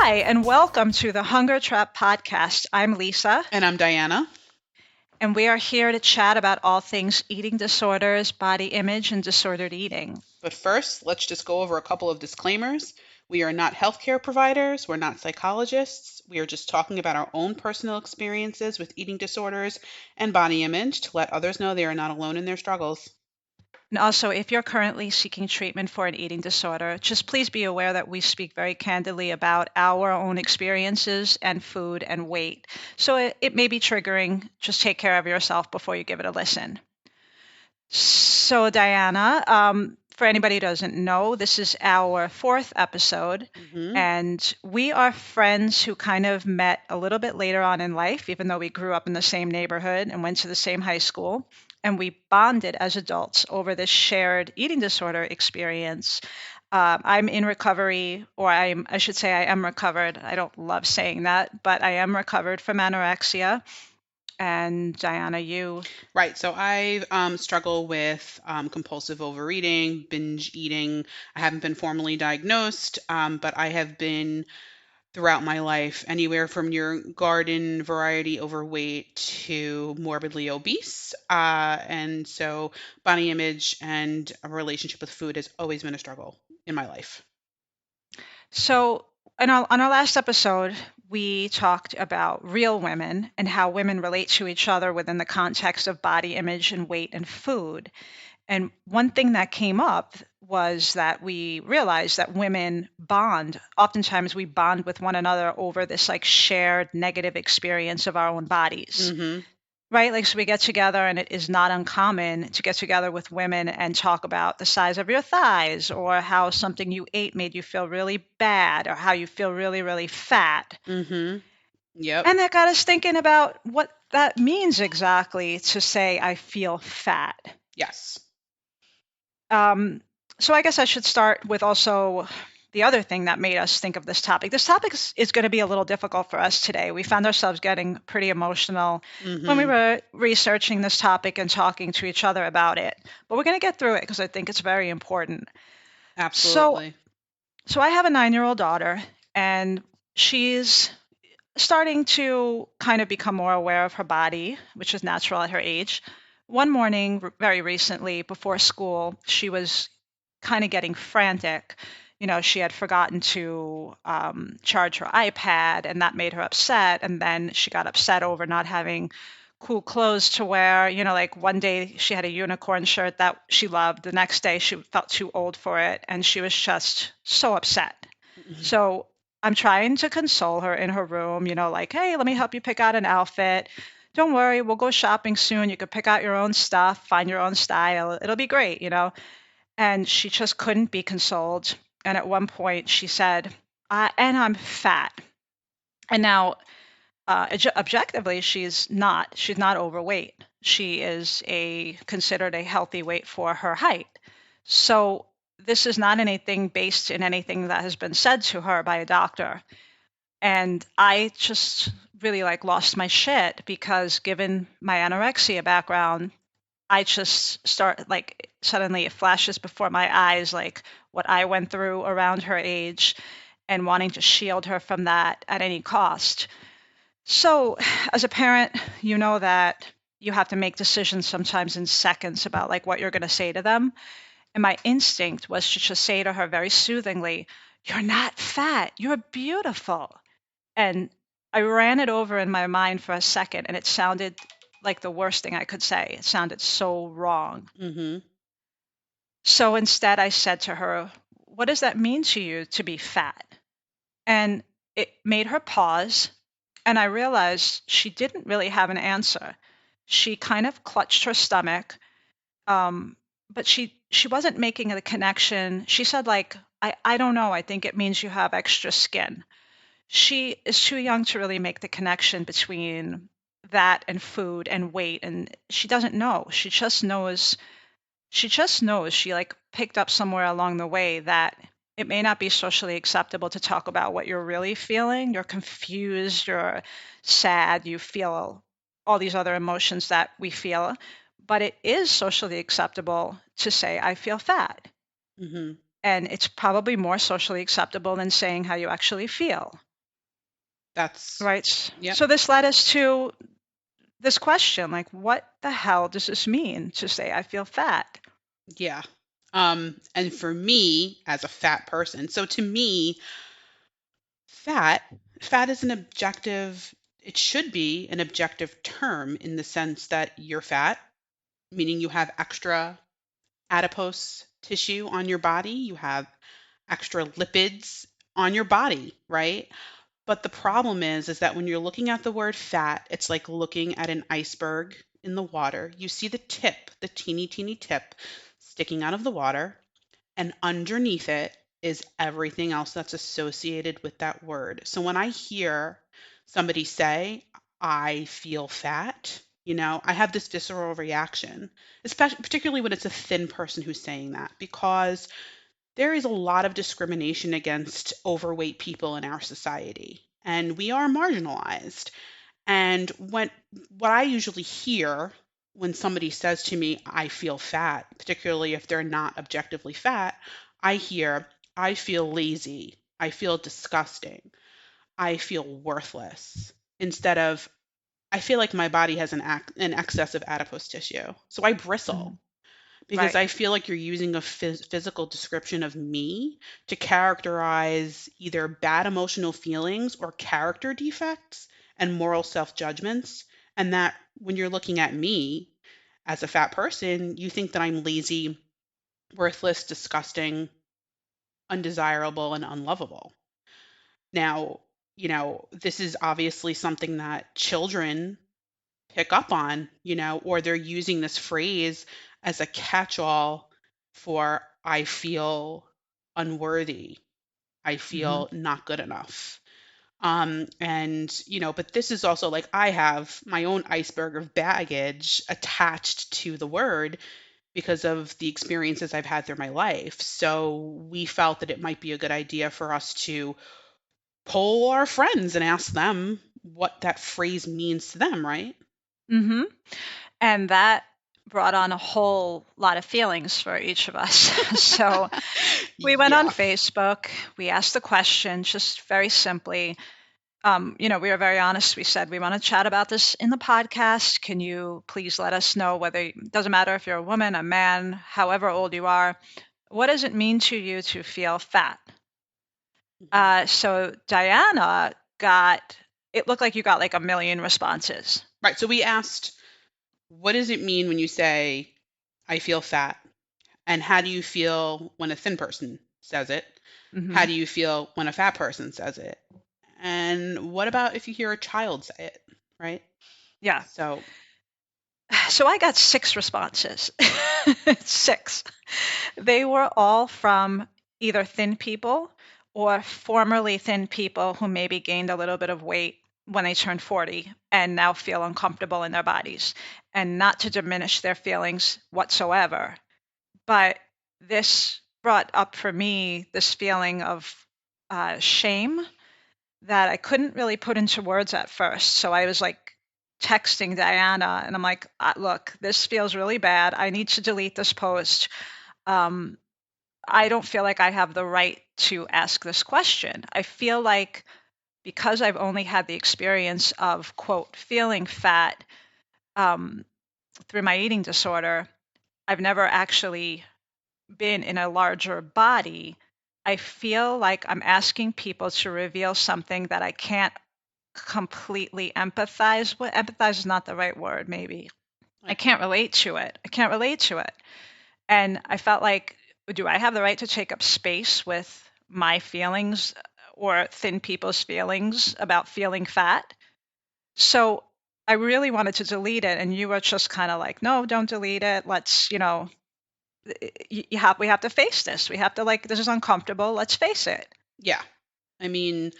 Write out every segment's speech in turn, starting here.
Hi, and welcome to the Hunger Trap Podcast. I'm Lisa, And I'm Diana. and we are here to chat about all things eating disorders, body image, and disordered eating. But first, let's just go over a couple of disclaimers. We are not healthcare providers, we're not psychologists. We are just talking about our own personal experiences with eating disorders and body image to let others know they are not alone in their struggles. And also, if you're currently seeking treatment for an eating disorder, just please be aware that we speak very candidly about our own experiences and food and weight. So it may be triggering. Just take care of yourself before you give it a listen. So, Diana, for anybody who doesn't know, this is our fourth episode, hmm and we are friends who kind of met a little bit later on in life, even though we grew up in the same neighborhood and went to the same high school. And we bonded as adults over this shared eating disorder experience. I'm in recovery, or I should say I am recovered. I don't love saying that, but I am recovered from anorexia. And Diana, you. Right. So I struggle with compulsive overeating, binge eating. I haven't been formally diagnosed, but I have been throughout my life, anywhere from your garden variety overweight to morbidly obese. And so body image and a relationship with food has always been a struggle in my life. So, on our last episode, we talked about real women and how women relate to each other within the context of body image and weight and food. And one thing that came up was that we realized that women bond. Oftentimes, we bond with one another over this like shared negative experience of our own bodies. hmm Right, like, so we get together, and it is not uncommon to get together with women and talk about the size of your thighs or how something you ate made you feel really bad or how you feel really, really fat. hmm Yep. And that got us thinking about what that means exactly to say, I feel fat. Yes. Um, so I guess I should start with also the other thing that made us think of this topic. This topic is going to be a little difficult for us today. We found ourselves getting pretty emotional when we hmm were researching this topic and talking to each other about it. But we're going to get through it because I think it's very important. So, Absolutely. so I have a 9-year-old daughter, and she's starting to kind of become more aware of her body, which is natural at her age. One morning, very recently, before school, she was kind of getting frantic. She had forgotten to charge her iPad, and that made her upset. And then she got upset over not having cool clothes to wear. Like one day she had a unicorn shirt that she loved. The next day she felt too old for it, and she was just so upset. Mhm. So I'm trying to console her in her room, like, hey, let me help you pick out an outfit. Don't worry, we'll go shopping soon. You can pick out your own stuff, find your own style. It'll be great. And she just couldn't be consoled. And at one point she said, and I'm fat. And now, objectively, she's not. She's not overweight. She is considered a healthy weight for her height. So this is not anything based in anything that has been said to her by a doctor. And I just really like lost my shit because given my anorexia background, I just start like suddenly it flashes before my eyes like what I went through around her age and wanting to shield her from that at any cost. So, as a parent, you know that you have to make decisions sometimes in seconds about like what you're going to say to them. And my instinct was to just say to her very soothingly, "You're not fat. You're beautiful." And I ran it over in my mind for a second, and it sounded like the worst thing I could say. It sounded so wrong. Mhm. So instead, I said to her, "What does that mean to you to be fat?" And it made her pause. And I realized she didn't really have an answer. She kind of clutched her stomach, but she wasn't making the connection. She said, like, I don't know. I think it means you have extra skin. She is too young to really make the connection between that and food and weight, and she doesn't know. She just knows she like picked up somewhere along the way that it may not be socially acceptable to talk about what you're really feeling. You're confused, you're sad, you feel all these other emotions that we feel, but it is socially acceptable to say I feel fat. Mhm. And it's probably more socially acceptable than saying how you actually feel. That's Right. yep. So this led us to this question, like, what the hell does this mean to say I feel fat? Yeah. And for me as a fat person, so to me, fat fat is an objective, it should be an objective term in the sense that you're fat, meaning you have extra adipose tissue on your body, you have extra lipids on your body, right? But the problem is that when you're looking at the word fat, it's like looking at an iceberg in the water. You see the tip, the teeny, teeny tip sticking out of the water, and underneath it is everything else that's associated with that word. So when I hear somebody say, I feel fat, I have this visceral reaction, especially particularly when it's a thin person who's saying that, because there is a lot of discrimination against overweight people in our society, and we are marginalized. And what I usually hear when somebody says to me, I feel fat, particularly if they're not objectively fat, I hear, I feel lazy, I feel disgusting, I feel worthless, instead of, I feel like my body has an excess of adipose tissue. So I bristle Mhm. because Right. I feel like you're using a physical description of me to characterize either bad emotional feelings or character defects and moral self judgments. And that when you're looking at me as a fat person, you think that I'm lazy, worthless, disgusting, undesirable, and unlovable. Now, this is obviously something that children pick up on, or they're using this phrase as a catch all for I feel unworthy. I Hmm. feel not good enough. But this is also like I have my own iceberg of baggage attached to the word because of the experiences I've had through my life. So we felt that it might be a good idea for us to poll our friends and ask them what that phrase means to them, right? Hmm. And that brought on a whole lot of feelings for each of us. So we went on Yeah. Facebook. We asked the question just very simply. We were very honest. We said, we want to chat about this in the podcast. Can you please let us know whether, it doesn't matter if you're a woman, a man, however old you are, what does it mean to you to feel fat? Mhm. So Diana got, it looked like you got like a million responses. Right. So we asked, what does it mean when you say, I feel fat? And how do you feel when a thin person says it? How Hmm. do you feel when a fat person says it? And what about if you hear a child say it? Right. Yeah. So, So I got six responses. Six. They were all from either thin people or formerly thin people who maybe gained a little bit of weight when they turned 40 and now feel uncomfortable in their bodies. And not to diminish their feelings whatsoever, but this brought up for me this feeling of shame that I couldn't really put into words at first. So I was like texting Diana and I'm like, look, this feels really bad. I need to delete this post. Um, I don't feel like I have the right to ask this question. I feel like because I've only had the experience of, quote, feeling fat um, through my eating disorder, I've never actually been in a larger body. I feel like I'm asking people to reveal something that I can't completely empathize with. Empathize is not the right word, maybe. I like, can't relate to it. I can't relate to it. And I felt like, do I have the right to take up space with my feelings or thin people's feelings about feeling fat? So I really wanted to delete it. And you were just kind of like, no, don't delete it. Let's, we have to face this. We have to, like, this is uncomfortable. Let's face it. yeah. I mean,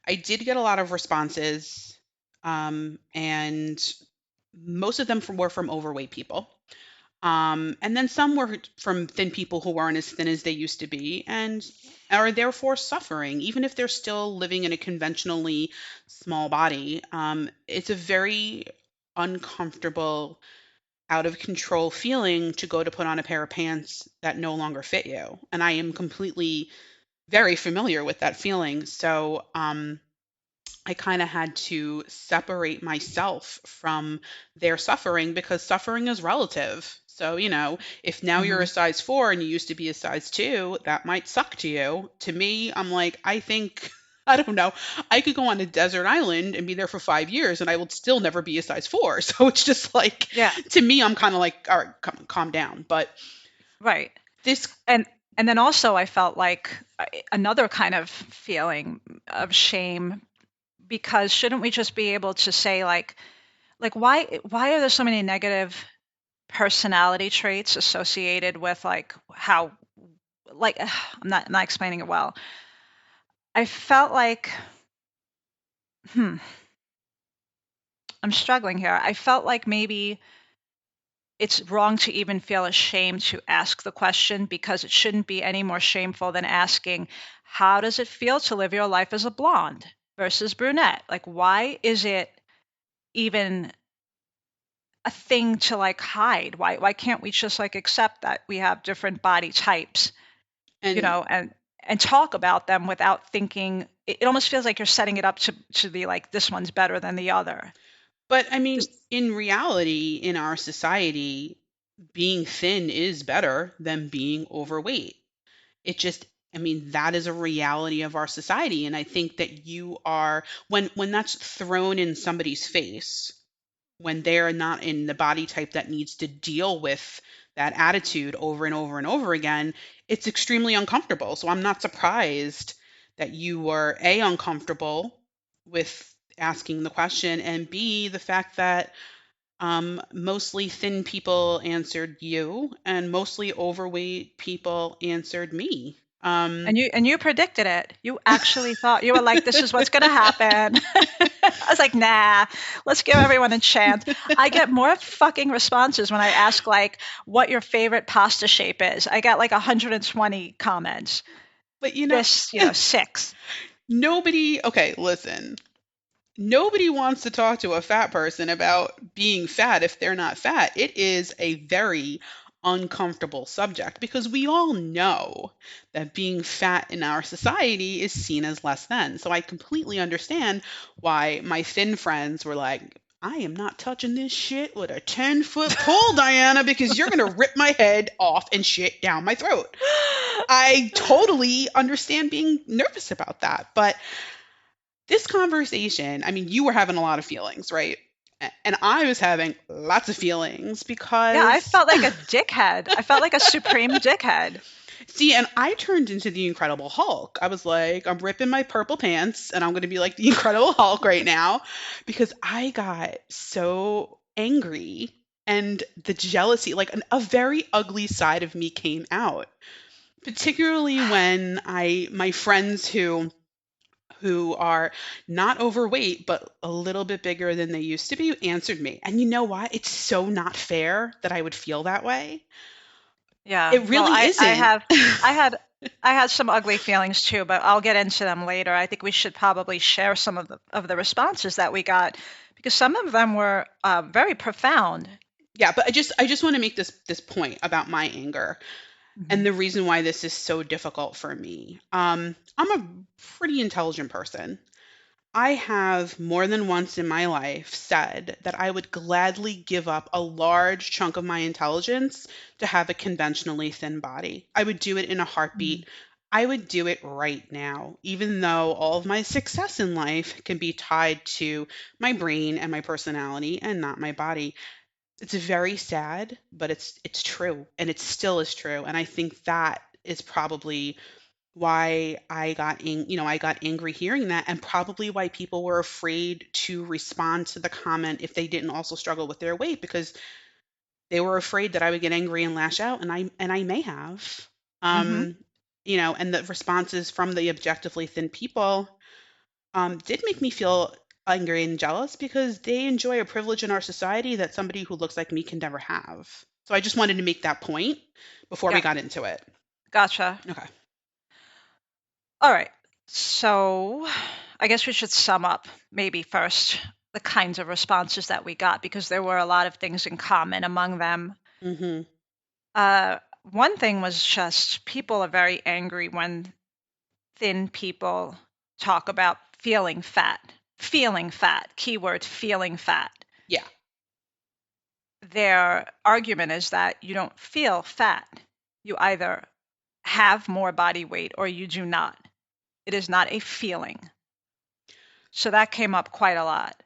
I did get a lot of responses, and most of them were from overweight people. And then some were from thin people who weren't as thin as they used to be and are therefore suffering, even if they're still living in a conventionally small body. It's a very uncomfortable, out of control feeling to go to put on a pair of pants that no longer fit you. And I am completely very familiar with that feeling. So, I kind of had to separate myself from their suffering because suffering is relative. So, if now you're a Mhm. size 4 and you used to be a size 2, that might suck to you. To me, I'm like, I think, I don't know, I could go on a desert island and be there for 5 years and I would still never be a size 4. So it's just like, Yeah, to me, I'm kind of like, all right, calm down. But right. this, And and then also I felt like another kind of feeling of shame, because shouldn't we just be able to say like why are there so many negative personality traits associated with like how like I'm not explaining it well. I felt like hmm, I'm struggling here. I felt like maybe it's wrong to even feel ashamed to ask the question, because it shouldn't be any more shameful than asking, how does it feel to live your life as a blonde versus brunette? Like, why is it even a thing to like hide? Why can't we just like accept that we have different body types, you and know, and talk about them without thinking it almost feels like you're setting it up to be like this one's better than the other. But I mean, Just in reality, in our society, being thin is better than being overweight. It just, I mean, that is a reality of our society. And I think that you are, when that's thrown in somebody's face, when they're not in the body type that needs to deal with that attitude over and over and over again, it's extremely uncomfortable. So I'm not surprised that you were A, uncomfortable with asking the question, and B, the fact that mostly thin people answered you, and mostly overweight people answered me. and you predicted it. You actually thought, you were like, this is what's going to happen. I was like, nah, let's give everyone a chance. I get more fucking responses when I ask like what your favorite pasta shape is. I got like 120 comments. but This, 6. nobody, okay, listen. Nobody wants to talk to a fat person about being fat if they're not fat. It is a very uncomfortable subject because we all know that being fat in our society is seen as less than. So I completely understand why my thin friends were like, I am not touching this shit with a 10-foot pole, Diana, because you're going to rip my head off and shit down my throat. I totally understand being nervous about that. But this conversation, I mean, you were having a lot of feelings, right? And I was having lots of feelings Yeah, I because, felt like a dickhead. I felt like a supreme dickhead. see, and I turned into the Incredible Hulk. I was like, I'm ripping my purple pants and I'm going to be like the Incredible Hulk right now because I got so angry and the jealousy, like a very ugly side of me came out, particularly when my friends who are not overweight but a little bit bigger than they used to be answered me. And you know what? It's so not fair that I would feel that way. Yeah. It Well, really I isn't. have I had I had some ugly feelings too, but I'll get into them later. I think we should probably share some of the responses that we got, because some of them were very profound. Yeah, but I just want to make this point about my anger and Mhm. the reason why this is so difficult for me. I'm a pretty intelligent person. I have more than once in my life said that I would gladly give up a large chunk of my intelligence to have a conventionally thin body. I would do it in a Mhm. heartbeat. I would do it right now, even though all of my success in life can be tied to my brain and my personality and not my body. It's very sad, but it's true, and it still is true. And I think that is probably why I got angry hearing that, and probably why people were afraid to respond to the comment if they didn't also struggle with their weight, because they were afraid that I would get angry and lash out, and I may have. Mhm. Um, and the responses from the objectively thin people did make me feel angry and jealous because they enjoy a privilege in our society that somebody who looks like me can never have. So I just wanted to make that point before we Yeah. got into it. Gotcha. Okay. All right. So, I guess we should sum up maybe first the kinds of responses that we got, because there were a lot of things in common among them. Mhm. One thing was just people are very angry when thin people talk about feeling fat. feeling fat, keyword feeling fat. Yeah. Their argument is that you don't feel fat. You either have more body weight or you do not. It is not a feeling. So that came up quite a lot.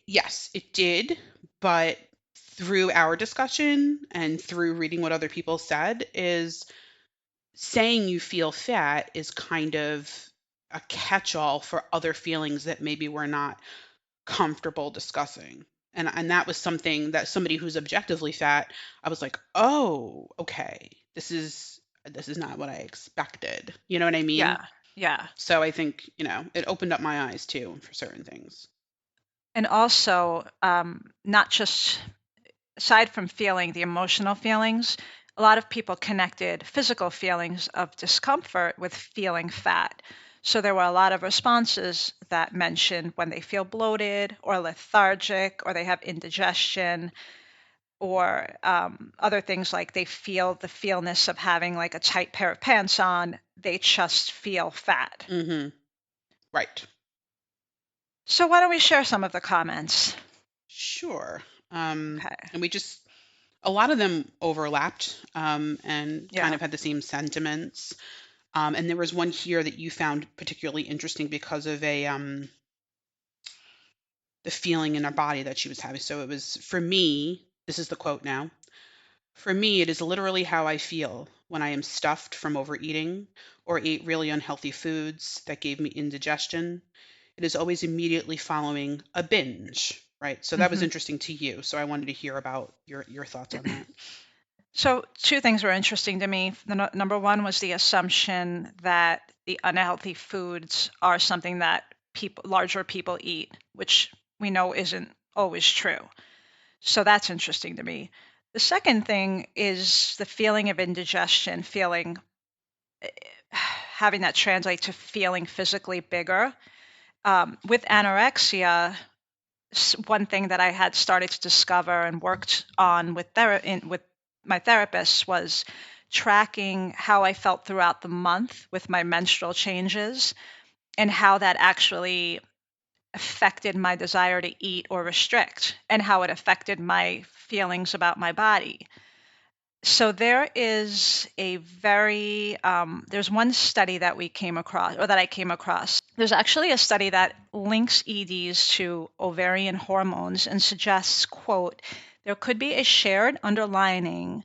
Yes, it did, but through our discussion and through reading what other people said is saying you feel fat is kind of a catch-all for other feelings that maybe we're not comfortable discussing. And that was something that somebody who's objectively fat, I was like, "Oh, okay. This is not what I expected." You know what I mean? Yeah, yeah. So I think, it opened up my eyes too for certain things. And also, not just aside from feeling the emotional feelings, a lot of people connected physical feelings of discomfort with feeling fat. So there were a lot of responses that mentioned when they feel bloated or lethargic or they have indigestion or other things like they feel the feelness of having like a tight pair of pants on, they just feel fat. Mhm. Right. So why don't we share some of the comments? Sure. Okay. And a lot of them overlapped, and kind Yeah. of had the same sentiments. And there was one here that you found particularly interesting because of the feeling in her body that she was having. So it was, for me, this is the quote now. For me, it is literally how I feel when I am stuffed from overeating or ate really unhealthy foods that gave me indigestion. It is always immediately following a binge, right? So that was Hmm. interesting to you. So I wanted to hear about your thoughts on that. So two things were interesting to me. Number one was the assumption that the unhealthy foods are something that larger people eat, which we know isn't always true. So that's interesting to me. The second thing is the feeling of indigestion, feeling having that translate to feeling physically bigger. With anorexia, one thing that I had started to discover and worked on with my therapist was tracking how I felt throughout the month with my menstrual changes and how that actually affected my desire to eat or restrict and how it affected my feelings about my body. So there is there's one study that we came across, or that I came across. There's actually a study that links EDs to ovarian hormones and suggests, quote, there could be a shared underlying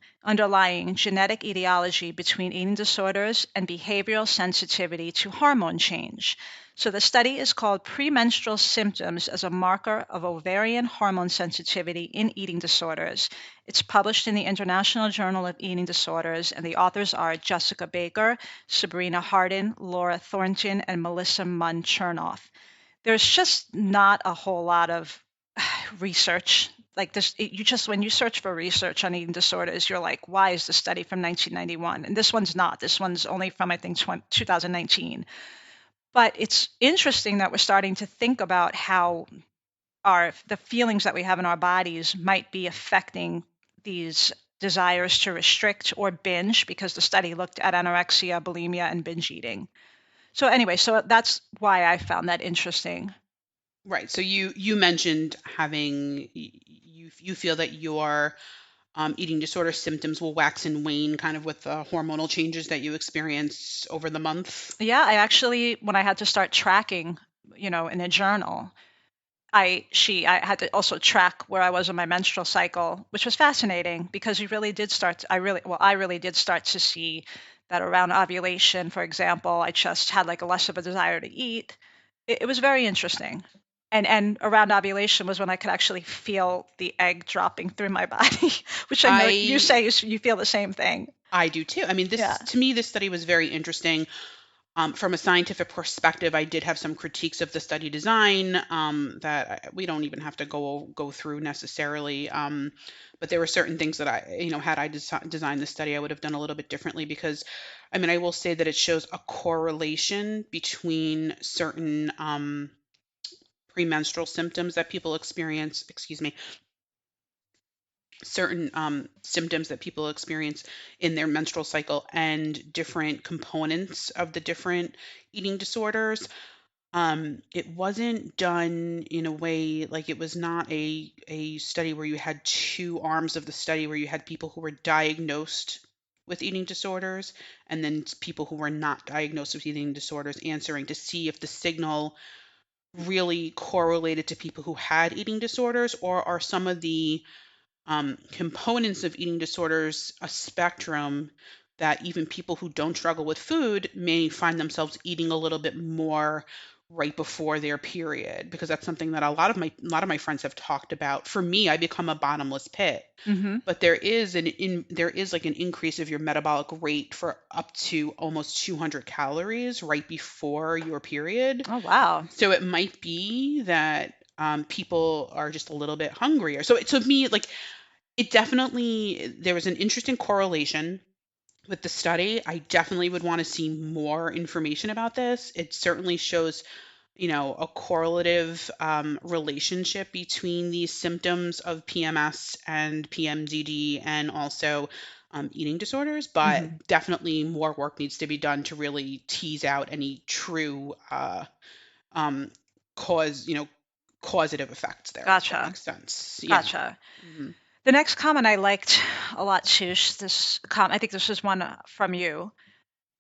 genetic etiology between eating disorders and behavioral sensitivity to hormone change. So the study is called Premenstrual Symptoms as a Marker of Ovarian Hormone Sensitivity in Eating Disorders. It's published in the International Journal of Eating Disorders, and the authors are Jessica Baker, Sabrina Hardin, Laura Thornton, and Melissa Munn Chernoff. There's just not a whole lot of research like this. You just, when you search for research on eating disorders, you're like, why is the study from 1991? And this one's not. This one's only from, I think, 2019. But it's interesting that we're starting to think about how the feelings that we have in our bodies might be affecting these desires to restrict or binge, because the study looked at anorexia, bulimia, and binge eating. So anyway, so that's why I found that interesting. Right. So you mentioned having you feel that your eating disorder symptoms will wax and wane kind of with the hormonal changes that you experience over the month. Yeah, I actually, when I had to start tracking, in a journal, I had to also track where I was in my menstrual cycle, which was fascinating because you really did start to, I really did start to see that around ovulation, for example, I just had like a less of a desire to eat. It was very interesting. And around ovulation was when I could actually feel the egg dropping through my body, which I know you I say you feel the same thing. I do too. I mean, Yeah. this study was very interesting. From a scientific perspective, I did have some critiques of the study design, that we don't even have to go through necessarily. But there were certain things that had I designed the study, I would have done a little bit differently because, I mean, I will say that it shows a correlation between certain premenstrual symptoms that people experience. Excuse me, certain symptoms that people experience in their menstrual cycle and different components of the different eating disorders. It wasn't done in a way like it was not a study where you had two arms of the study where you had people who were diagnosed with eating disorders and then people who were not diagnosed with eating disorders answering to see if the signal really correlated to people who had eating disorders, or are some of the components of eating disorders a spectrum that even people who don't struggle with food may find themselves eating a little bit more right before their period, because that's something that a lot of my friends have talked about. For me, I become a bottomless pit, Mm-hmm. but there is like an increase of your metabolic rate for up to almost 200 calories right before your period. Oh, wow. So it might be that people are just a little bit hungrier. So to me, like, it definitely, there was an interesting correlation with the study. I definitely would want to see more information about this. It certainly shows, a correlative relationship between these symptoms of PMS and PMDD and also eating disorders, but Mm-hmm. definitely more work needs to be done to really tease out any true um, cause, causative effects there, if that Gotcha. makes sense. Yeah. Gotcha. Mhm. The next comment I liked a lot too. I think this is one from you.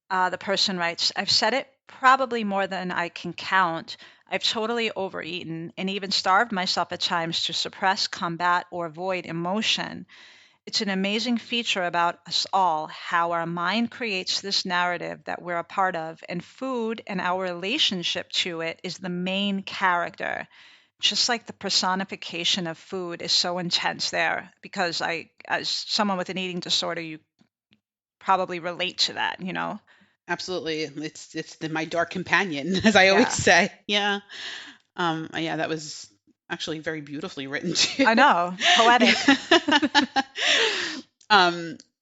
The person writes, I've said it probably more than I can count. I've totally overeaten and even starved myself at times to suppress, combat, or avoid emotion. It's an amazing feature about us all how our mind creates this narrative that we're a part of, and food and our relationship to it is the main character. Just like the personification of food is so intense there, because as someone with an eating disorder, you probably relate to that. Absolutely. It's my dark companion, as I always Yeah, say. Yeah. Yeah, that was actually very beautifully written too. I know, Yeah. poetic.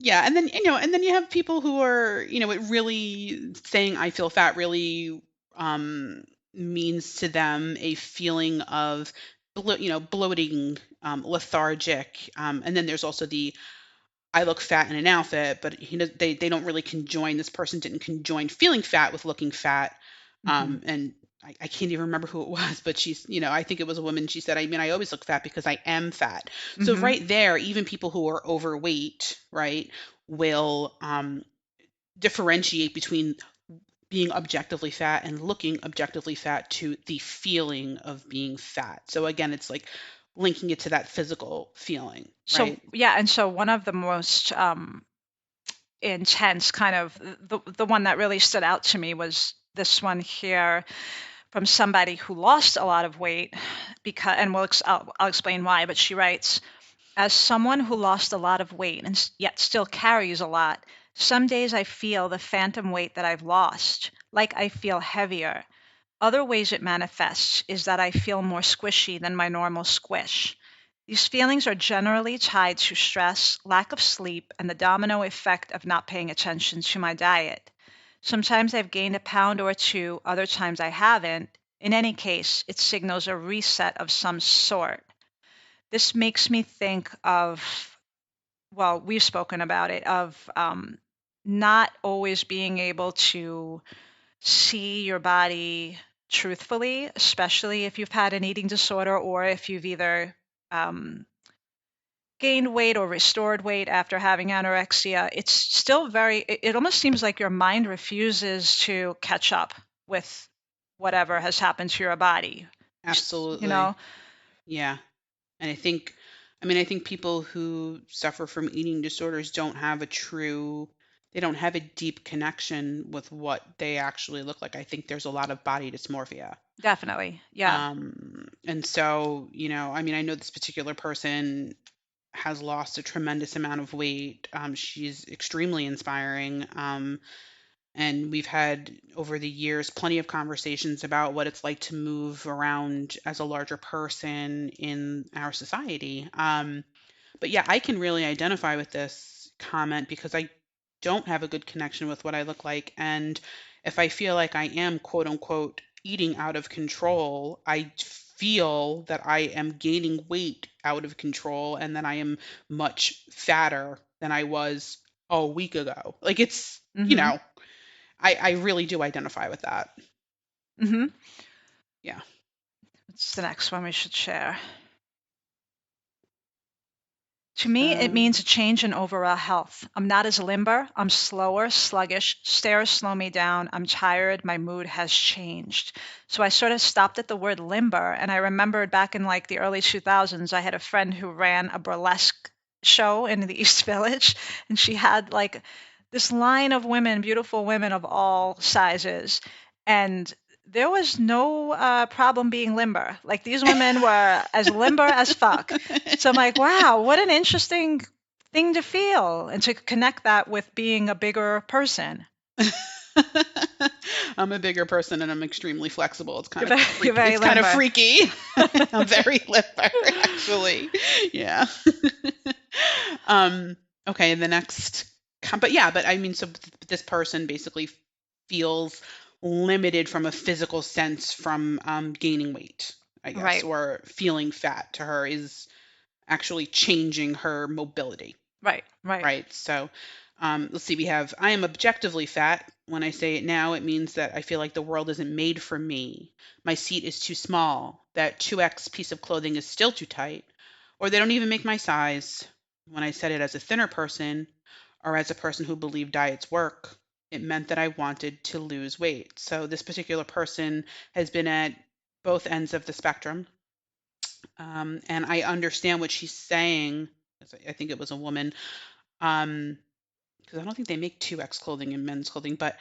Yeah, and then you have people who are, it really saying I feel fat really um means to them a feeling of bloating, lethargic. And then there's also the I look fat in an outfit, but they don't really conjoin. This person didn't conjoin feeling fat with looking fat. Hmm. And I can't even remember who it was, but I think it was a woman. She said, I mean, I always look fat because I am fat. So Hmm. right there, even people who are overweight, right, will differentiate between being objectively fat and looking objectively fat to the feeling of being fat. So again, it's like linking it to that physical feeling, So right? yeah, and so one of the most intense kind of the one that really stood out to me was this one here from somebody who lost a lot of weight because, and I'll explain why. But she writes, as someone who lost a lot of weight and yet still carries a lot, some days I feel the phantom weight that I've lost, like I feel heavier. Other ways it manifests is that I feel more squishy than my normal squish. These feelings are generally tied to stress, lack of sleep, and the domino effect of not paying attention to my diet. Sometimes I've gained a pound or two, other times I haven't. In any case, it signals a reset of some sort. This makes me think of, well, we've spoken about it, of not always being able to see your body truthfully, especially if you've had an eating disorder or if you've either um, gained weight or restored weight after having anorexia. It's still it almost seems like your mind refuses to catch up with whatever has happened to your body. You Absolutely. know, Yeah. And I think people who suffer from eating disorders they don't have a deep connection with what they actually look like. I think there's a lot of body dysmorphia. definitely. Yeah, And so, I know this particular person has lost a tremendous amount of weight. She's extremely inspiring. And we've had over the years plenty of conversations about what it's like to move around as a larger person in our society. But yeah, I can really identify with this comment because I don't have a good connection with what I look like. And if I feel like I am, quote unquote, eating out of control, I feel that I am gaining weight out of control and that I am much fatter than I was a week ago. Like it's, mm-hmm, I really do identify with that. mm-hmm. Yeah. What's the next one we should share? To me, it means Um, a change in overall health. I'm not as limber. I'm slower, sluggish. Stairs slow me down. I'm tired. My mood has changed. So I sort of stopped at the word limber. And I remembered back in like the early 2000s, I had a friend who ran a burlesque show in the East Village. And she had like this line of women, beautiful women of all sizes. And there was no problem being limber. Like these women were as limber as fuck. So I'm like, wow, what an interesting thing to feel and to connect that with being a bigger person. I'm a bigger person and I'm extremely flexible. It's kind of You're freaky. very It's kind of limber. freaky. I'm very limber, actually. Yeah. um, okay, the next, but yeah, but I mean, so this person basically feels limited from a physical sense from gaining weight, I guess, Right, or feeling fat to her is actually changing her mobility. right, right. Right. So let's see. We have I am objectively fat. When I say it now, it means that I feel like the world isn't made for me. My seat is too small. That 2X piece of clothing is still too tight. Or they don't even make my size. When I said it as a thinner person or as a person who believed diets work, it meant that I wanted to lose weight. So this particular person has been at both ends of the spectrum. And I understand what she's saying. I think it was a woman. Um, because I don't think they make 2X clothing in men's clothing, but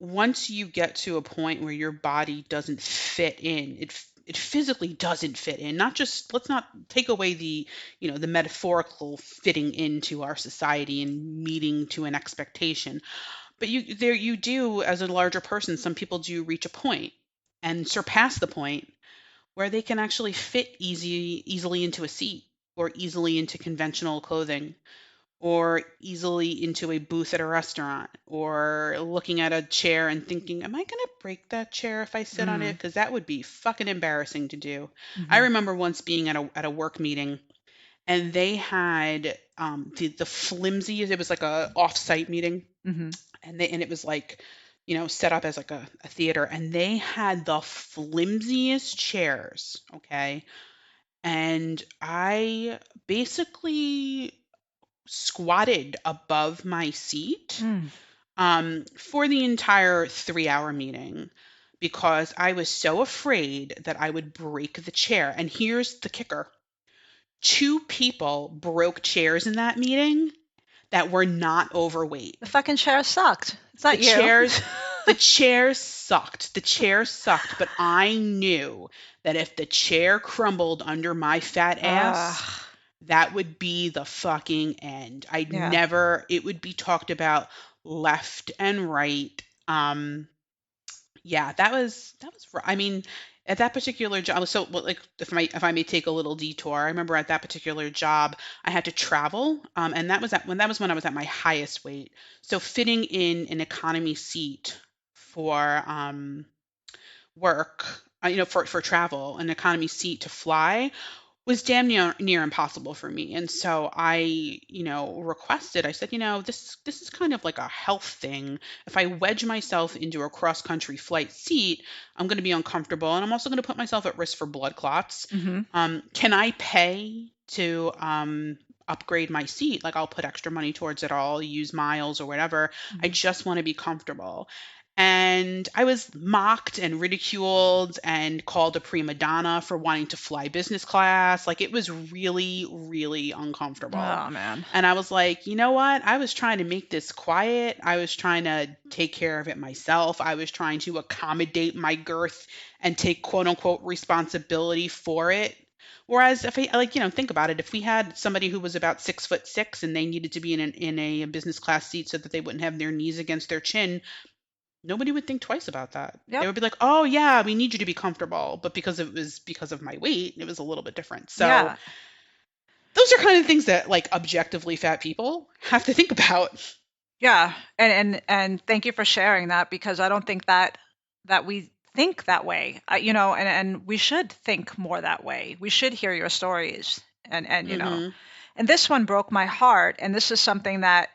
once you get to a point where your body doesn't fit in, it physically doesn't fit in. Not just let's not take away the, the metaphorical fitting into our society and meeting to an expectation. But you do as a larger person, some people do reach a point and surpass the point where they can actually fit easily into a seat or easily into conventional clothing or easily into a booth at a restaurant or looking at a chair and thinking, am I going to break that chair if I sit on it? Mm, Because that would be fucking embarrassing to do. I mm-hmm, remember once being at a work meeting and they had the flimsiest, it was like a off-site meeting mm-hmm. and it was like, set up as like a theater and they had the flimsiest chairs. Okay. And I basically squatted above my seat Mm. for the entire 3 hour meeting because I was so afraid that I would break the chair. And here's the kicker: two people broke chairs in that meeting that were not The overweight. fucking chair sucked. It's The not you. chairs, the chairs sucked. The chairs sucked, but I knew that if the chair crumbled under my fat ass, Ugh, that would be the fucking end. I'd yeah. never, it would be talked about left and right. Yeah, I mean, at that particular job, so well, like if I may take a little detour, I remember at that particular job, I had to travel, and that was when I was at my highest weight. So fitting in an economy seat for work, for travel, an economy seat to fly was damn near impossible for me. And so I, requested, I said, this is kind of like a health thing. If I wedge myself into a cross country flight seat, I'm going to be uncomfortable and I'm also going to put myself at risk for blood clots. Mm-hmm, Can I pay to upgrade my seat? Like I'll put extra money towards it, or I'll use miles or whatever. I mm-hmm. just want to be comfortable. And I was mocked and ridiculed and called a prima donna for wanting to fly business class. Like it was really, really uncomfortable. Oh, man. And I was like, you know what? I was trying to make this quiet. I was trying to take care of it myself. I was trying to accommodate my girth and take quote unquote responsibility for it. Whereas if I like, think about it, if we had somebody who was about 6'6" and they needed to be in a business class seat so that they wouldn't have their knees against their chin, nobody would think twice about that. They Yep. would be like, "Oh yeah, we need you to be comfortable." But because it was because of my weight, it was a little bit different. So Yeah. those are kind of things that like objectively fat people have to think about. Yeah. And thank you for sharing that because I don't think that we think that way. And we should think more that way. We should hear your stories and. Mhm. And this one broke my heart. And this is something that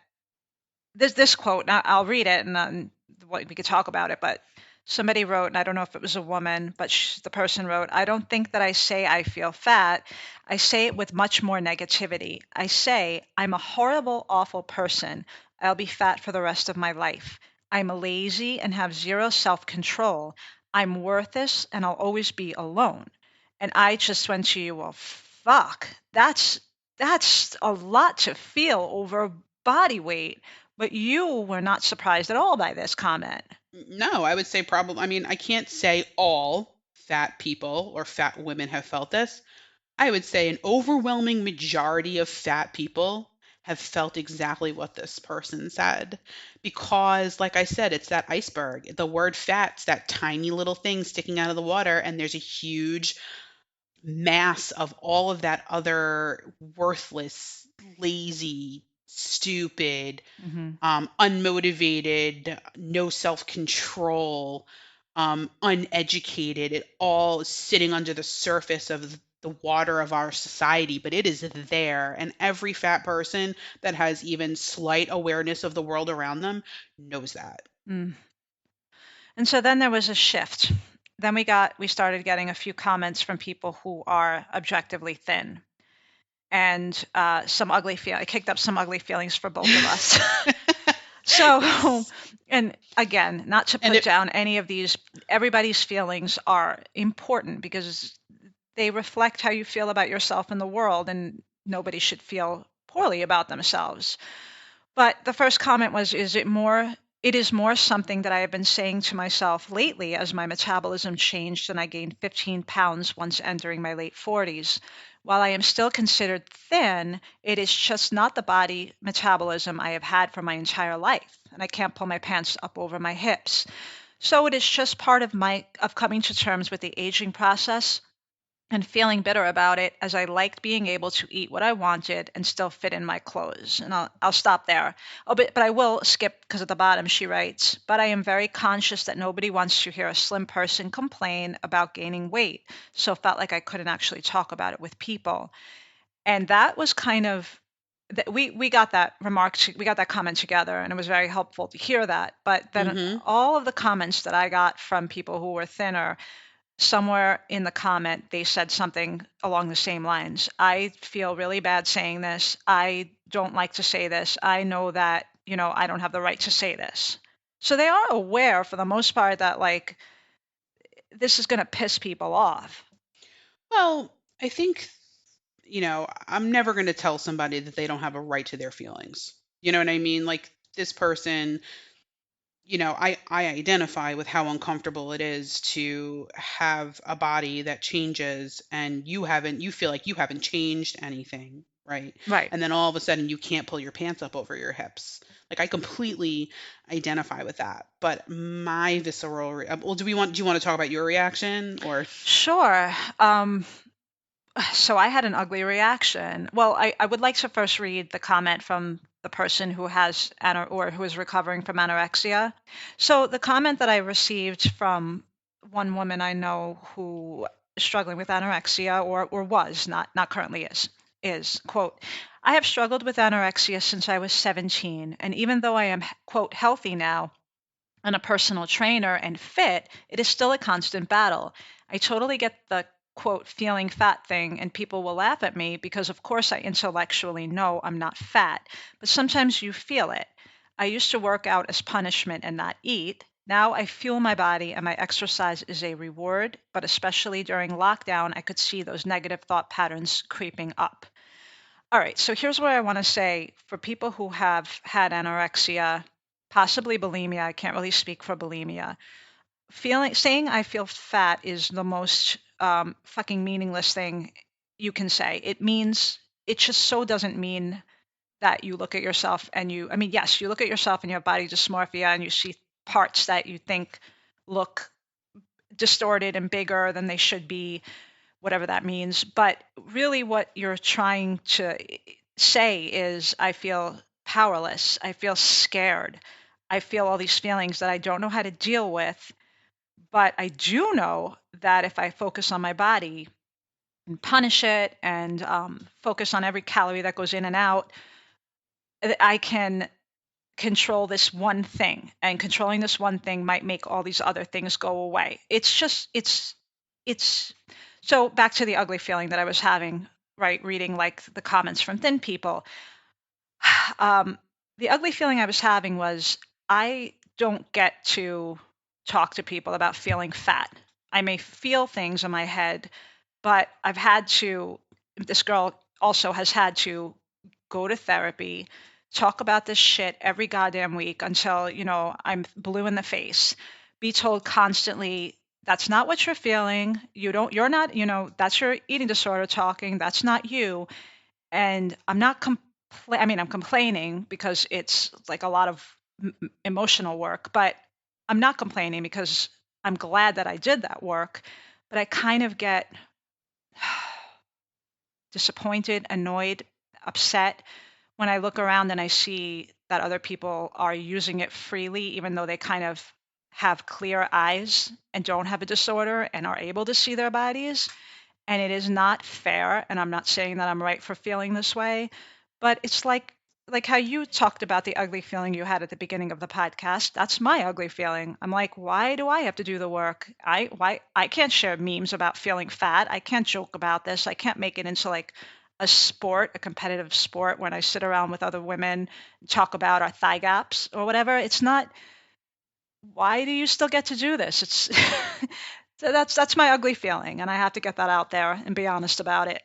this quote. Now I'll read it and then we could talk about it. But Somebody wrote, and I don't know if it was a woman, but the person wrote, I don't think that I say I feel fat. I say it with much more negativity. I say, I'm a horrible, awful person. I'll be fat for the rest of my life. I'm lazy and have zero self control. I'm worthless and I'll always be alone. And I just went to you, well, fuck, that's a lot to feel over body weight. But you were not surprised at all by this comment. No, I would say probably, I mean, I can't say all fat people or fat women have felt this. I would say an overwhelming majority of fat people have felt exactly what this person said. Because, like I said, it's that iceberg. The word fat's that tiny little thing sticking out of the water, and there's a huge mass of all of that other worthless, lazy, stupid, Hmm. unmotivated, no self control, uneducated, it all sitting under the surface of the water of our society, but it is there. And every fat person that has even slight awareness of the world around them knows that. Mm. And so then there was a shift. Then we started getting a few comments from people who are objectively thin, and some ugly feel. It kicked up some ugly feelings for both of us. So, and again, not to and put it down any of these, everybody's feelings are important because they reflect how you feel about yourself in the world, and nobody should feel poorly about themselves. But the first comment was, it is more something that I have been saying to myself lately as my metabolism changed and I gained 15 pounds once entering my late 40s. While I am still considered thin, it is just not the body metabolism I have had for my entire life. And I can't pull my pants up over my hips. So it is just part of coming to terms with the aging process and feeling bitter about it, as I liked being able to eat what I wanted and still fit in my clothes. And I'll stop there. Oh, but I will skip, because at the bottom she writes, but I am very conscious that nobody wants to hear a slim person complain about gaining weight. So felt like I couldn't actually talk about it with people. And that was kind of we got that we got that comment together, and it was very helpful to hear that. But then mhm. all of the comments that I got from people who were thinner, somewhere in the comment they said something along the same lines. I feel really bad saying this. I don't like to say this. I know that, I don't have the right to say this. So they are aware for the most part that, like, this is going to piss people off. Well, I think, I'm never going to tell somebody that they don't have a right to their feelings. You know what I mean? Like this person, I identify with how uncomfortable it is to have a body that changes and you feel like you haven't changed anything, right? Right. And then all of a sudden you can't pull your pants up over your hips. Like I completely identify with that. But my visceral, well, do you want to talk about your reaction or? Sure. So I had an ugly reaction. Well, I would like to first read the comment from the person who has or who is recovering from anorexia. So the comment that I received from one woman I know who is struggling with anorexia, or was, not currently is, quote, I have struggled with anorexia since I was 17, and even though I am, quote, healthy now and a personal trainer and fit, it is still a constant battle. I totally get the, quote, feeling fat thing, and people will laugh at me because, of course, I intellectually know I'm not fat, but sometimes you feel it. I used to work out as punishment and not eat. Now I fuel my body and my exercise is a reward, but especially during lockdown, I could see those negative thought patterns creeping up. All right, so here's what I want to say for people who have had anorexia, possibly bulimia. I can't really speak for bulimia. Saying I feel fat is the most fucking meaningless thing you can say. It just so doesn't mean that you look at yourself and I mean, yes, you look at yourself and you have body dysmorphia and you see parts that you think look distorted and bigger than they should be, whatever that means. But really, what you're trying to say is, I feel powerless. I feel scared. I feel all these feelings that I don't know how to deal with. But I do know that if I focus on my body and punish it and focus on every calorie that goes in and out, I can control this one thing, and controlling this one thing might make all these other things go away. It's so back to the ugly feeling that I was having, right, reading like the comments from thin people. um, the ugly feeling I was having was I don't get to talk to people about feeling fat. I may feel things in my head, but I've had to, this girl also has had to go to therapy, talk about this shit every goddamn week until, I'm blue in the face, be told constantly, that's not what you're feeling. You're not, that's your eating disorder talking. That's not you. And I mean, I'm complaining because it's like a lot of emotional work, but I'm not complaining because I'm glad that I did that work. But I kind of get disappointed, annoyed, upset when I look around and I see that other people are using it freely, even though they kind of have clear eyes and don't have a disorder and are able to see their bodies. And it is not fair, and I'm not saying that I'm right for feeling this way, but it's like how you talked about the ugly feeling you had at the beginning of the podcast. That's my ugly feeling. I'm like, why do I have to do the work? I can't share memes about feeling fat. I can't joke about this. I can't make it into like a sport, a competitive sport when I sit around with other women and talk about our thigh gaps or whatever. It's not, why do you still get to do this? It's so that's my ugly feeling, and I have to get that out there and be honest about it.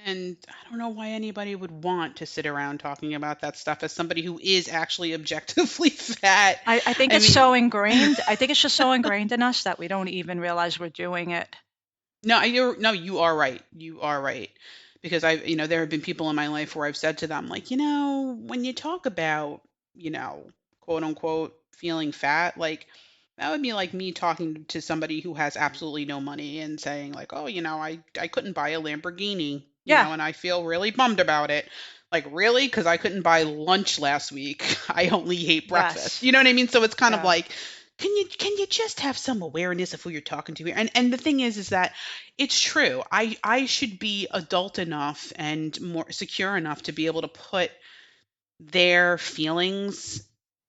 And I don't know why anybody would want to sit around talking about that stuff as somebody who is actually objectively fat. I think I it's so mean, ingrained. I think it's just so ingrained in us that we don't even realize we're doing it. no, no, you are right. You are right. Because there have been people in my life where I've said to them, like, when you talk about, quote unquote, feeling fat, like, that would be like me talking to somebody who has absolutely no money and saying, like, oh, I couldn't buy a Lamborghini, Yeah. and I feel really bummed about it. Like, really? Because I couldn't buy lunch last week. I only ate breakfast. Yes. You know what I mean? So it's kind of Yeah. like, can you just have some awareness of who you're talking to here? And the thing is that it's true. I should be adult enough and more secure enough to be able to put their feelings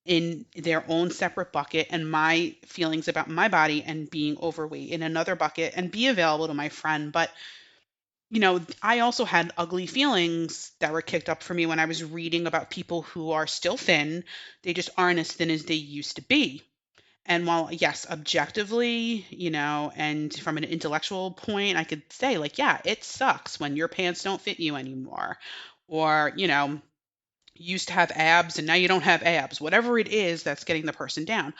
in their own separate bucket and my feelings about my body and being overweight in another bucket and be available to my friend. But, I also had ugly feelings that were kicked up for me when I was reading about people who are still thin. They just aren't as thin as they used to be. And while, yes, objectively, and from an intellectual point, I could say, like, yeah, it sucks when your pants don't fit you anymore. Or, you used to have abs and now you don't have abs, whatever it is that's getting the person down.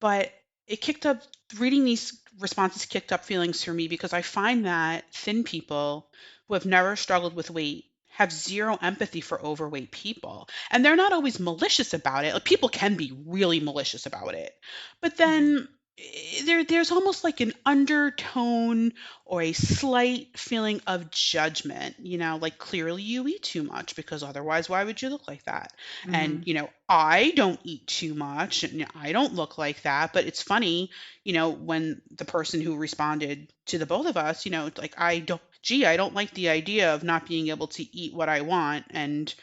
But it kicked up, reading these responses kicked up feelings for me because I find that thin people who have never struggled with weight have zero empathy for overweight people. And they're not always malicious about it. Like, people can be really malicious about it. But Mhm. then there's almost like an undertone or a slight feeling of judgment, like, clearly you eat too much because otherwise why would you look like that? And, Mhm. I don't eat too much and I don't look like that. But it's funny, when the person who responded to the both of us, like, I don't like the idea of not being able to eat what I want. And,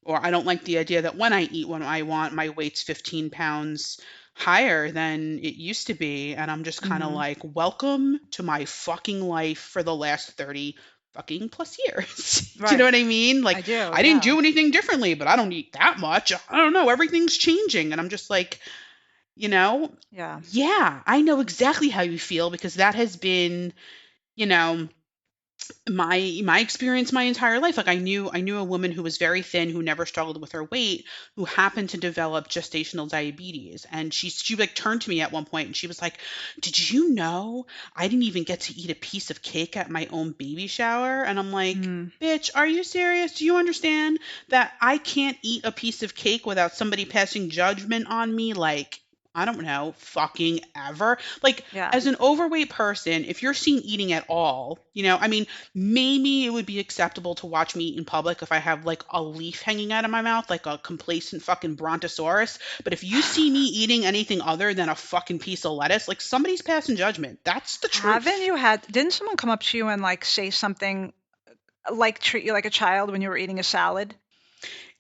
or I don't like the idea that when I eat what I want, my weight's 15 pounds higher than it used to be. And I'm just kind of Mhm. like, welcome to my fucking life for the last 30 fucking plus years. Do you know Right. what I mean? I Like, do. I didn't Yeah. do anything differently, but I don't eat that much. I don't know. Everything's changing. And I'm just like, you know, Yeah. yeah, I know exactly how you feel because that has been, you know, my experience my entire life. Like, I knew a woman who was very thin, who never struggled with her weight, who happened to develop gestational diabetes. And she like turned to me at one point and she was like, did you know I didn't even get to eat a piece of cake at my own baby shower? And I'm like, Mm. bitch, are you serious? Do you understand that I can't eat a piece of cake without somebody passing judgment on me? Like, I don't know, fucking ever. Like, Yeah. as an overweight person, if you're seen eating at all, I mean, maybe it would be acceptable to watch me eat in public if I have like a leaf hanging out of my mouth, like a complacent fucking brontosaurus. But if you see me eating anything other than a fucking piece of lettuce, like, somebody's passing judgment. That's the Haven't truth. you had, didn't someone come up to you and like say something like treat you like a child when you were eating a salad?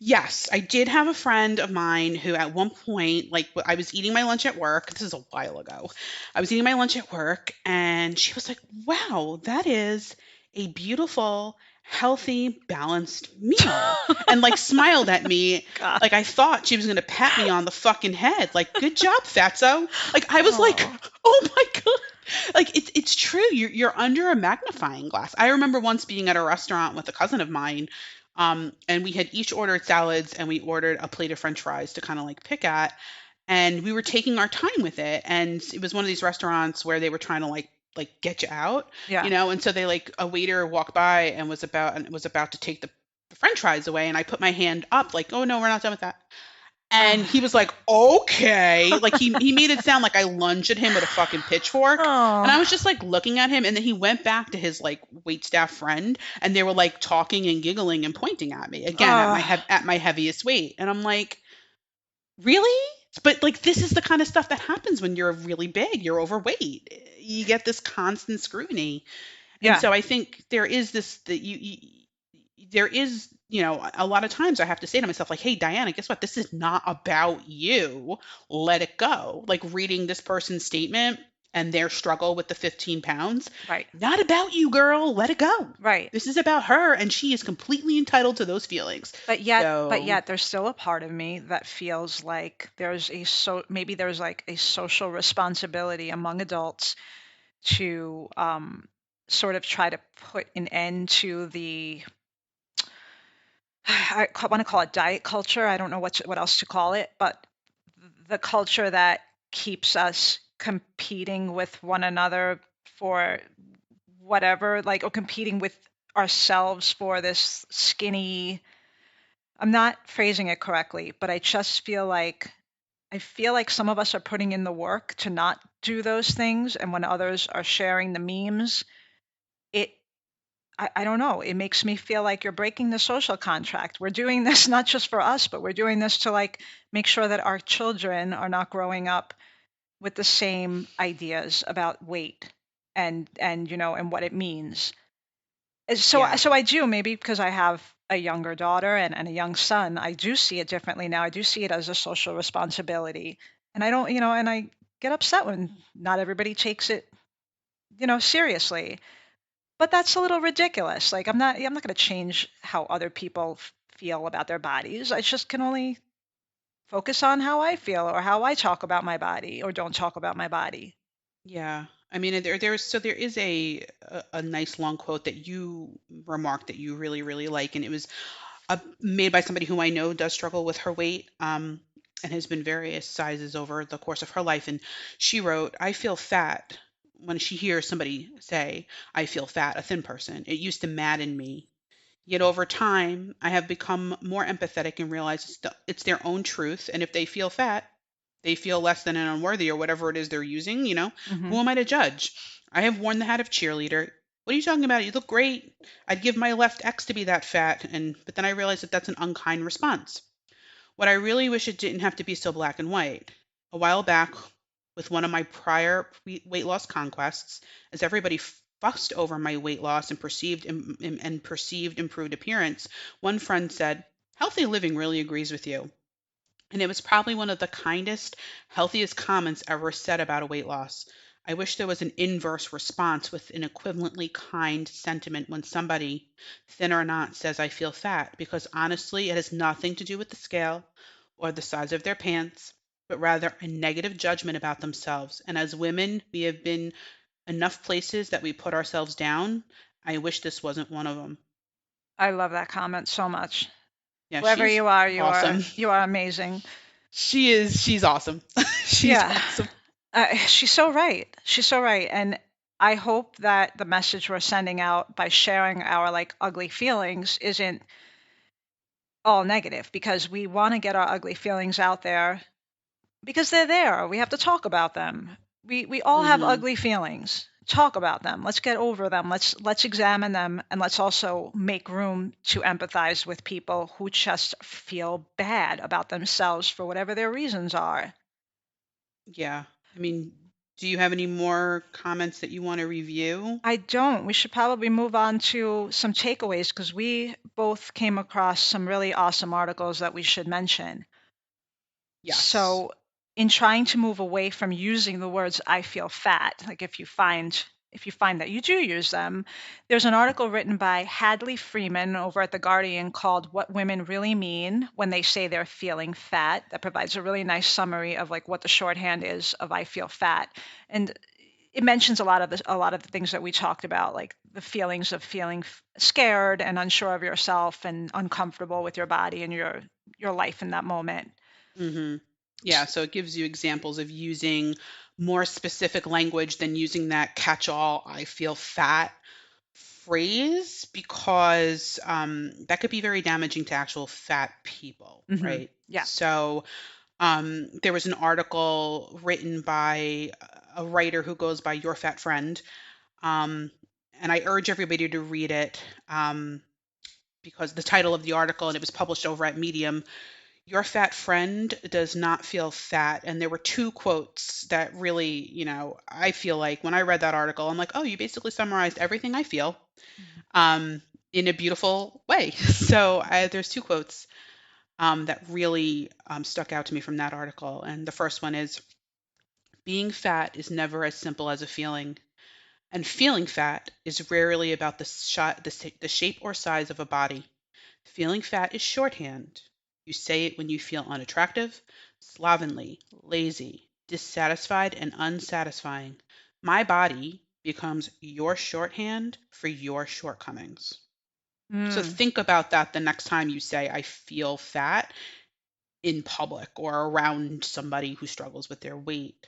Yes, I did have a friend of mine who at one point, like I was eating my lunch at work. This is a while ago. I was eating my lunch at work and she was like, "Wow, that is a beautiful, healthy, balanced meal." And like smiled at me God. like I thought she was going to pat me on the fucking head. Like, "Good job, fatso." Like I was like, Oh, "Oh my God." Like it's true. You're under a magnifying glass. I remember once being at a restaurant with a cousin of mine, and we had each ordered salads and we ordered a plate of French fries to kind of like pick at, and we were taking our time with it. And it was one of these restaurants where they were trying to like get you out, yeah. and so they like a waiter walked by and was about to take the French fries away, and I put my hand up like, "Oh no, we're not done with that." And he was like, "Okay." Like he made it sound like I lunged at him with a fucking pitchfork. And I Oh, was just like looking at him, and then he went back to his like waitstaff friend, and they were like talking and giggling and pointing at me again at oh, at my heaviest weight. And I'm like, "Really?" But like this is the kind of stuff that happens when you're really big, you're overweight. You get this constant scrutiny. And yeah. so I think there is this that there is, a lot of times I have to say to myself, like, "Hey, Diana, guess what? This is not about you. Let it go." Like reading this person's statement and their struggle with the 15 pounds, Right. not about you, girl. Let it go. Right. This is about her, and she is completely entitled to those feelings. But So, yet, there's still a part of me that feels like maybe there's like a social responsibility among adults to sort of try to put an end to the want to call it diet culture. I don't know what else to call it, but the culture that keeps us competing with one another for whatever, like, or competing with ourselves for this skinny. I'm not phrasing it correctly, but I feel like some of us are putting in the work to not do those things, and when others are sharing the memes, it I don't know, it makes me feel like you're breaking the social contract. We're doing this not just for us, but we're doing this to like make sure that our children are not growing up with the same ideas about weight and what it means. yeah. So I do, maybe because I have a younger daughter and a young son, I do see it differently now. I do see it as a social responsibility. And I don't, and I get upset when not everybody takes it, seriously. But that's a little ridiculous. Like I'm not going to change how other people feel about their bodies. I just can only focus on how I feel or how I talk about my body or don't talk about my body. Yeah. I mean, there is a nice long quote that you remarked that you really really like, and it was made by somebody who I know does struggle with her weight, and has been various sizes over the course of her life. And she wrote, "I feel fat." When she hears somebody say, "I feel fat," a thin person, it used to madden me. Yet over time, I have become more empathetic and realize it's their own truth. And if they feel fat, they feel less than and unworthy or whatever it is they're using, Hmm. who am I to judge? I have worn the hat of cheerleader. "What are you talking about? You look great. I'd give my left X to be that fat." But then I realized that that's an unkind response. What I really wish it didn't have to be so black and white. A while back, with one of my prior weight loss conquests, as everybody fussed over my weight loss and perceived improved appearance, one friend said, "Healthy living really agrees with you." And it was probably one of the kindest, healthiest comments ever said about a weight loss. I wish there was an inverse response with an equivalently kind sentiment when somebody, thin or not, says, "I feel fat," because honestly, it has nothing to do with the scale or the size of their pants, but rather a negative judgment about themselves. And as women, we have been enough places that we put ourselves down. I wish this wasn't one of them. I love that comment so much. Yeah, Whoever she's you are, you are awesome. you are amazing. She's awesome. She's Yeah. awesome. She's so right. She's so right. And I hope that the message we're sending out by sharing our like ugly feelings isn't all negative, because we want to get our ugly feelings out there because they're there. We have to talk about them. We all have Mhm. ugly feelings. Talk about them. Let's get over them. Let's examine them, and let's also make room to empathize with people who just feel bad about themselves for whatever their reasons are. Yeah. I mean, Do you have any more comments that you want to review? I don't. We should probably move on to some takeaways because we both came across some really awesome articles that we should mention. Yes. So, in trying to move away from using the words "I feel fat," like if you find that you do use them, there's an article written by Hadley Freeman over at The Guardian called "What Women Really Mean When They Say They're Feeling Fat," that provides a really nice summary of like what the shorthand is of "I feel fat." And it mentions a lot of the things that we talked about, like the feelings of feeling scared and unsure of yourself and uncomfortable with your body and your life in that moment. Mhm. Yeah, so it gives you examples of using more specific language than using that catch-all "I feel fat" phrase because that could be very damaging to actual fat people, Hmm. right? Yeah. So there was an article written by a writer who goes by Your Fat Friend, um, and I urge everybody to read it because the title of the article, and it was published over at Medium, Your Fat Friend Does Not Feel Fat. And there were two quotes that really, I feel like when I read that article, I'm like, oh, you basically summarized everything I feel Mhm. um, in a beautiful way. So there's two quotes that really stuck out to me from that article. And the first one is, being fat is never as simple as a feeling. And feeling fat is rarely about the shape or size of a body. Feeling fat is shorthand. You say it when you feel unattractive, slovenly, lazy, dissatisfied, and unsatisfying. My body becomes your shorthand for your shortcomings. So Mm, think about that the next time you say, I feel fat in public or around somebody who struggles with their weight.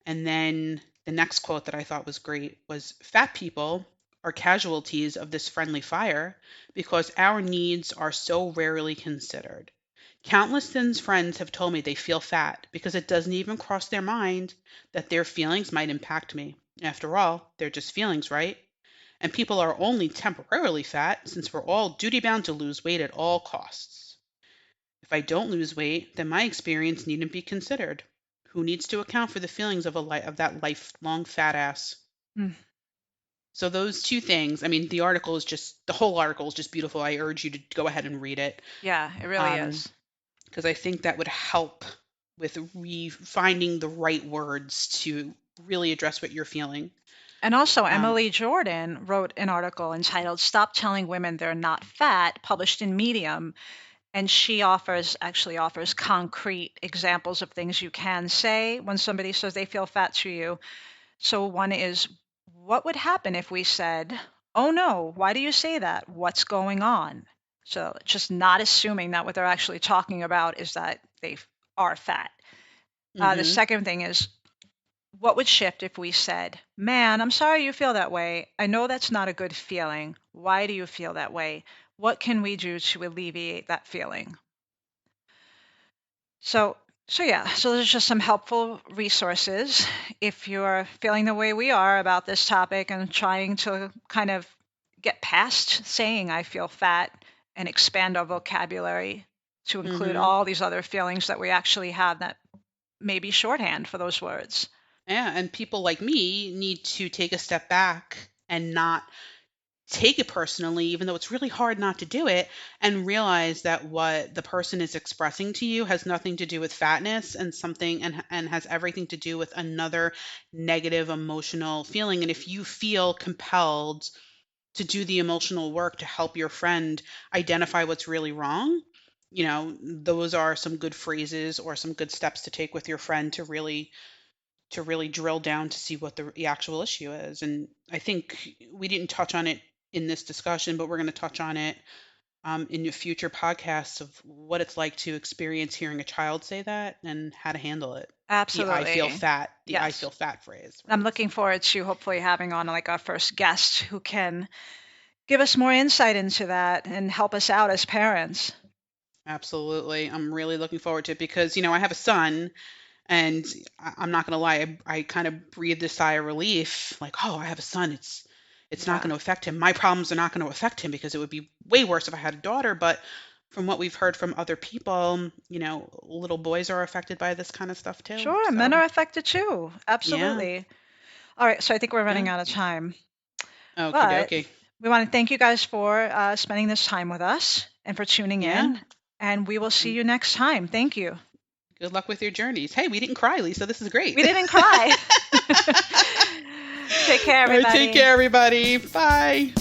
And then the next quote that I thought was great was, fat people are casualties of this friendly fire because our needs are so rarely considered. Countless thin friends have told me they feel fat because it doesn't even cross their mind that their feelings might impact me. After all, they're just feelings, right? And people are only temporarily fat since we're all duty bound to lose weight at all costs. If I don't lose weight, then my experience needn't be considered. Who needs to account for the feelings of that lifelong fat ass? mm. So those two things, I mean, the whole article is just beautiful. I urge you to go ahead and read it. Yeah, it really Um, is. because I think that would help with finding the right words to really address what you're feeling. And also, Um, Emily Jordan wrote an article entitled "Stop Telling Women They're Not Fat," published in Medium. And she actually offers concrete examples of things you can say when somebody says they feel fat to you. So one is, what would happen if we said, "Oh no, why do you say that? What's going on?" So just not assuming that what they're actually talking about is that they are fat. The mhm. second thing is, what would shift if we said, "Man, I'm sorry you feel that way. I know that's not a good feeling. Why do you feel that way? What can we do to alleviate that feeling?" So yeah, so there's just some helpful resources if you're feeling the way we are about this topic and trying to kind of get past saying "I feel fat" and expand our vocabulary to include Mhm. all these other feelings that we actually have that may be shorthand for those words. Yeah, and people like me need to take a step back and not take it personally, even though it's really hard not to do it, and realize that what the person is expressing to you has nothing to do with fatness and something and has everything to do with another negative emotional feeling. And if you feel compelled to do the emotional work to help your friend identify what's really wrong, those are some good phrases or some good steps to take with your friend to really drill down to see what the actual issue is. And I think we didn't touch on it in this discussion, but we're going to touch on it in your future podcasts of what it's like to experience hearing a child say that and how to handle it. Absolutely. The I Yes. feel fat phrase, I'm right? looking forward to hopefully having on like our first guest who can give us more insight into that and help us out as parents. Absolutely. I'm really looking forward to it because, I have a son. And I'm not gonna lie, I kind of breathed a sigh of relief, like, oh, I have a son. It's not Yeah. going to affect him. My problems are not going to affect him because it would be way worse if I had a daughter. But from what we've heard from other people, little boys are affected by this kind of stuff too. Sure, men So, are affected too. yeah. Absolutely. All right, so I think we're Yeah. running out of time. Okie But dokie. we want to thank you guys for spending this time with us and for tuning Yeah. in. And we will see And you next time. Thank you. good luck with your journeys. Hey, we didn't cry, Lisa. This is great. We didn't cry. Take care, All right, take everybody. care, everybody. Bye.